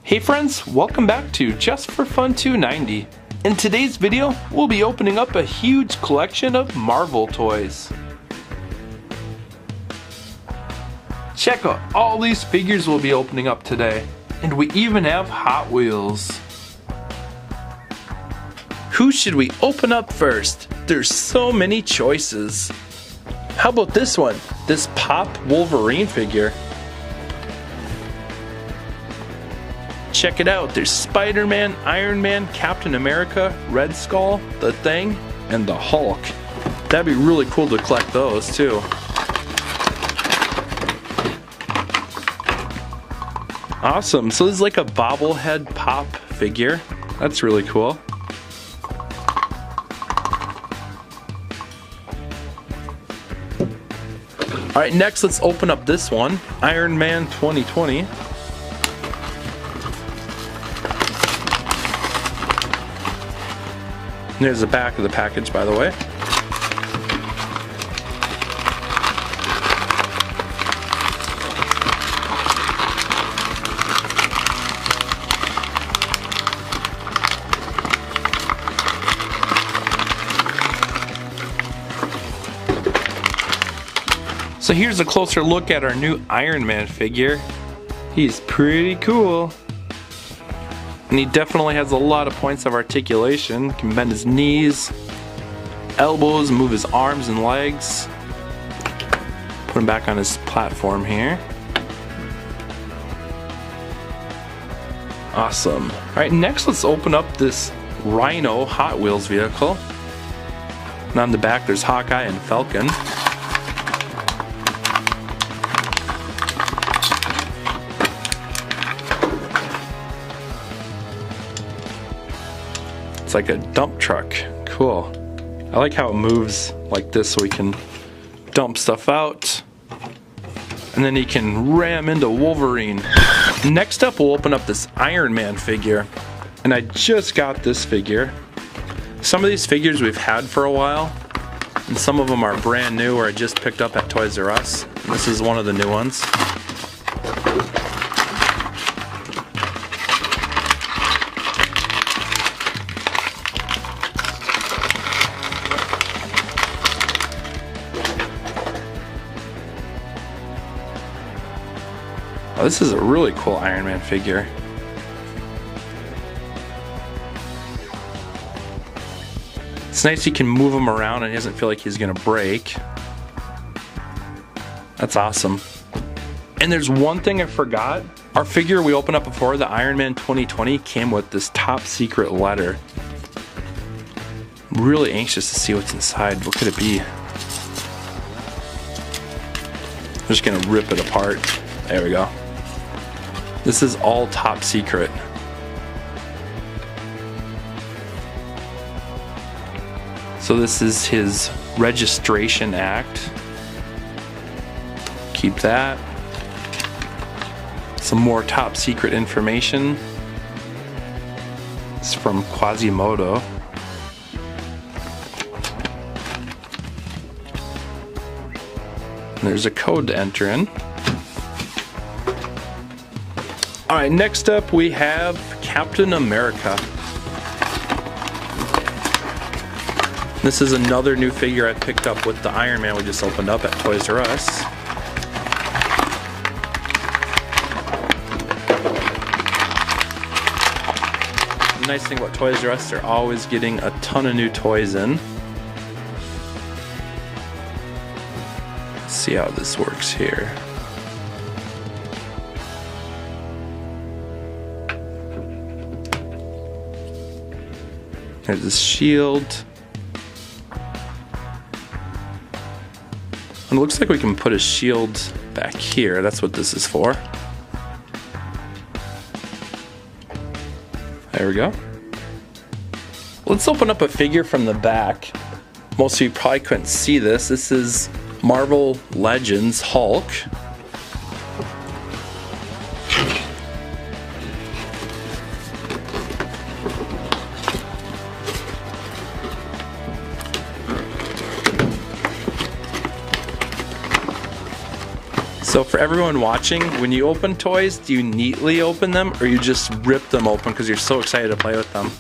Hey friends, welcome back to Just for Fun 290. In today's video, we'll be opening up a huge collection of Marvel toys. Check out all these figures we'll be opening up today. And we even have Hot Wheels. Who should we open up first? There's so many choices. How about this one? This Pop Wolverine figure. Check it out, there's Spider-Man, Iron Man, Captain America, Red Skull, the Thing, and the Hulk. That'd be really cool to collect those too. Awesome, so this is like a bobblehead pop figure. That's really cool. Alright, next let's open up this one, Iron Man 2020. There's the back of the package, by the way. So here's a closer look at our new Iron Man figure. He's pretty cool. And he definitely has a lot of points of articulation. Can bend his knees, elbows, move his arms and legs. Put him back on his platform here. Awesome. Alright, next let's open up this Rhino Hot Wheels vehicle. And on the back there's Hawkeye and Falcon. It's like a dump truck. Cool. I like how it moves like this so we can dump stuff out. And then he can ram into Wolverine. Next up we'll open up this Iron Man figure. And I just got this figure. Some of these figures we've had for a while. And some of them are brand new or I just picked up at Toys R Us. And this is one of the new ones. Oh, this is a really cool Iron Man figure. It's nice you can move him around and he doesn't feel like he's gonna break. That's awesome. And there's one thing I forgot. Our figure we opened up before, the Iron Man 2020, came with this top secret letter. I'm really anxious to see what's inside. What could it be? I'm just gonna rip it apart. There we go. This is all top secret. So this is his registration act. Keep that. Some more top secret information. It's from Quasimodo. And there's a code to enter in. Alright, next up we have Captain America. This is another new figure I picked up with the Iron Man we just opened up at Toys R Us. The nice thing about Toys R Us, they're always getting a ton of new toys in. Let's see how this works here. There's this shield. And it looks like we can put a shield back here. That's what this is for. There we go. Let's open up a figure from the back. Most of you probably couldn't see this. This is Marvel Legends Hulk. So for everyone watching, when you open toys, do you neatly open them or you just rip them open because you're so excited to play with them?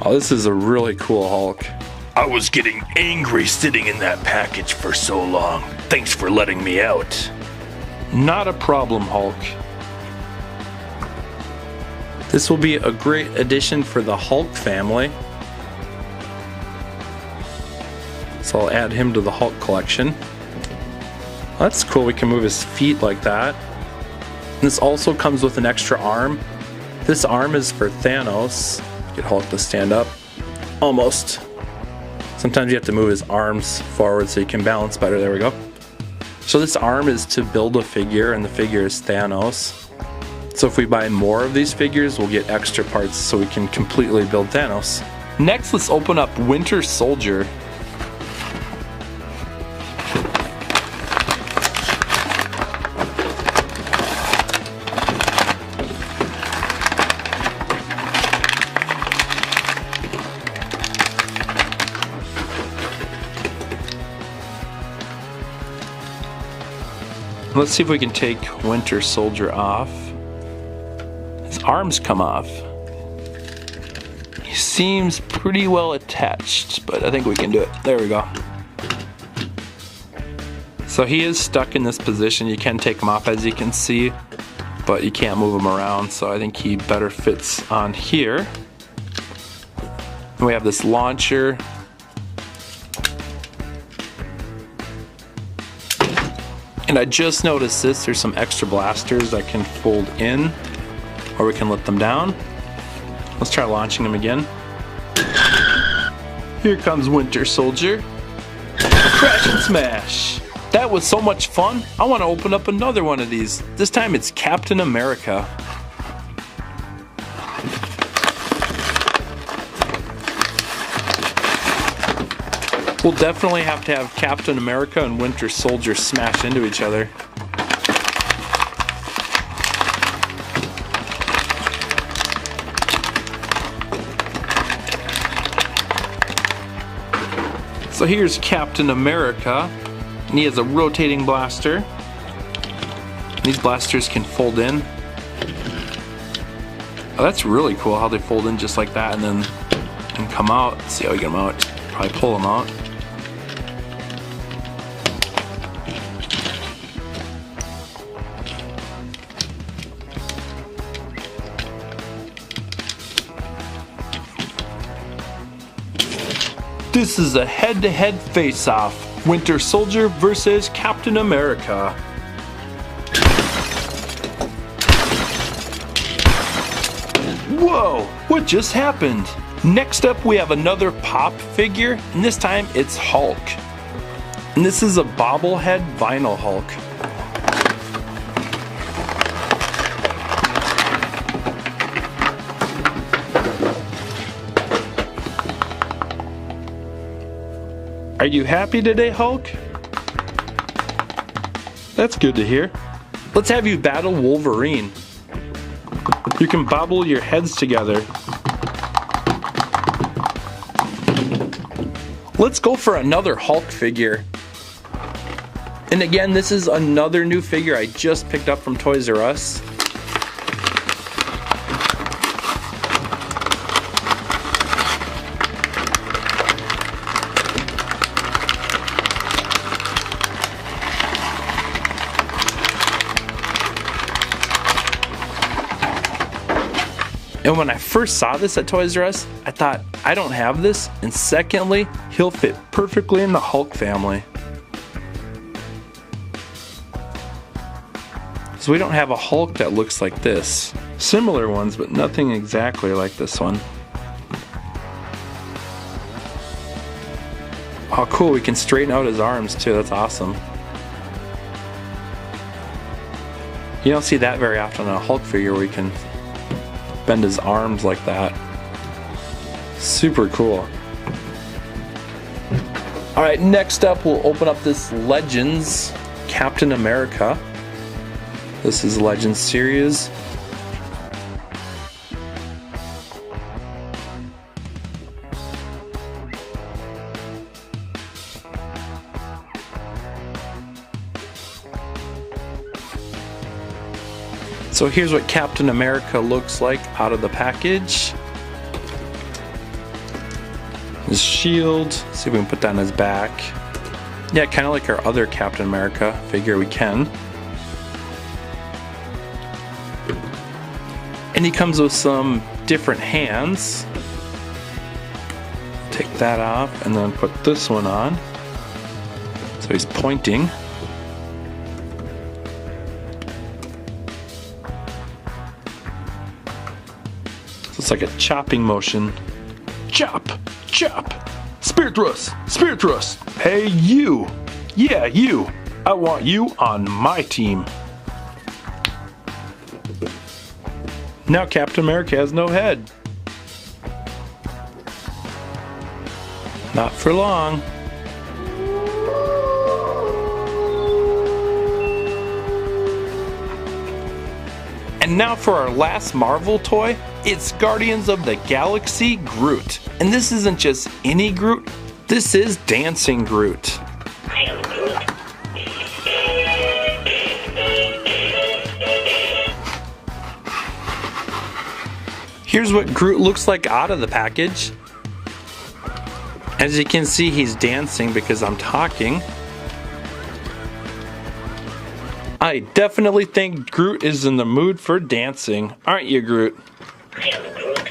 Oh, this is a really cool Hulk. I was getting angry sitting in that package for so long. Thanks for letting me out. Not a problem, Hulk. This will be a great addition for the Hulk family. So I'll add him to the Hulk collection. That's cool, we can move his feet like that. This also comes with an extra arm. This arm is for Thanos. Get Hulk to stand up. Almost. Sometimes you have to move his arms forward so you can balance better. There we go. So this arm is to build a figure, and the figure is Thanos. So if we buy more of these figures, we'll get extra parts so we can completely build Thanos. Next, let's open up Winter Soldier. Let's see if we can take Winter Soldier off. His arms come off. He seems pretty well attached, but I think we can do it. There we go. So he is stuck in this position. You can take him off, as you can see, but you can't move him around, so I think he better fits on here. And we have this launcher. And I just noticed this, there's some extra blasters that can fold in, or we can let them down. Let's try launching them again. Here comes Winter Soldier. Crash and smash. That was so much fun. I want to open up another one of these. This time it's Captain America. We'll definitely have to have Captain America and Winter Soldier smash into each other. So here's Captain America, and he has a rotating blaster. These blasters can fold in. Oh, that's really cool how they fold in just like that and then and come out. Let's see how we get them out. Probably pull them out. This is a head-to-head face-off. Winter Soldier versus Captain America. Whoa, what just happened? Next up we have another pop figure, and this time it's Hulk. And this is a bobblehead vinyl Hulk. Are you happy today, Hulk? That's good to hear. Let's have you battle Wolverine. You can bobble your heads together. Let's go for another Hulk figure. And again, this is another new figure I just picked up from Toys R Us. And when I first saw this at Toys R Us, I thought, I don't have this, and secondly, he'll fit perfectly in the Hulk family. So we don't have a Hulk that looks like this. Similar ones, but nothing exactly like this one. Oh cool, we can straighten out his arms too, that's awesome. You don't see that very often on a Hulk figure where you can bend his arms like that. Super cool. Alright, next up we'll open up this Legends Captain America. This is Legends series. So here's what Captain America looks like out of the package. His shield, see if we can put that on his back. Yeah, kind of like our other Captain America figure we can. And he comes with some different hands. Take that off and then put this one on. So he's pointing. So it's like a chopping motion. Chop! Chop! Spirit thrust! Spirit thrust! Hey you! Yeah, you! I want you on my team. Now Captain America has no head. Not for long. And now for our last Marvel toy, it's Guardians of the Galaxy Groot. And this isn't just any Groot, this is Dancing Groot. I am Groot. Here's what Groot looks like out of the package. As you can see, he's dancing because I'm talking. I definitely think Groot is in the mood for dancing. Aren't you, Groot? I am Groot.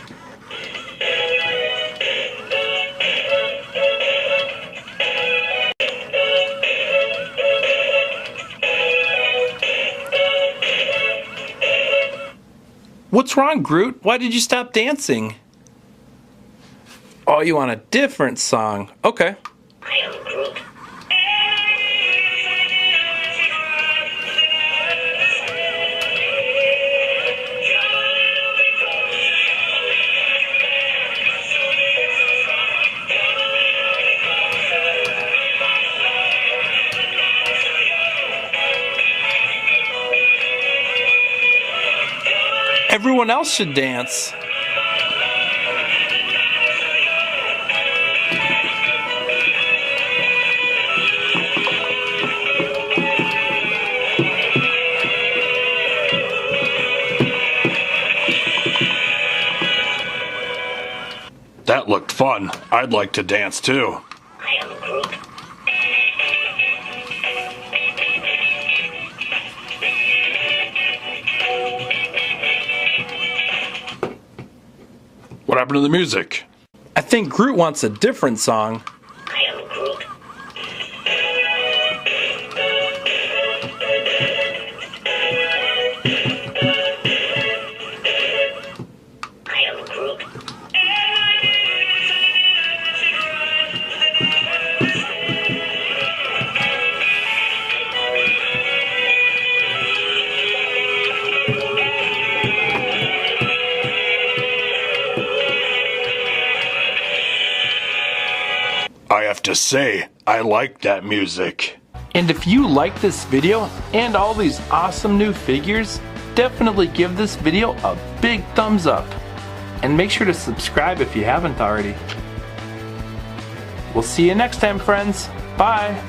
What's wrong, Groot? Why did you stop dancing? Oh, you want a different song. Okay. I am Groot. Everyone else should dance. That looked fun. I'd like to dance too. I am Groot. What happened to the music? I think Groot wants a different song. I am Groot. I am Groot. I have to say, I like that music. And if you like this video and all these awesome new figures, definitely give this video a big thumbs up. And make sure to subscribe if you haven't already. We'll see you next time, friends. Bye.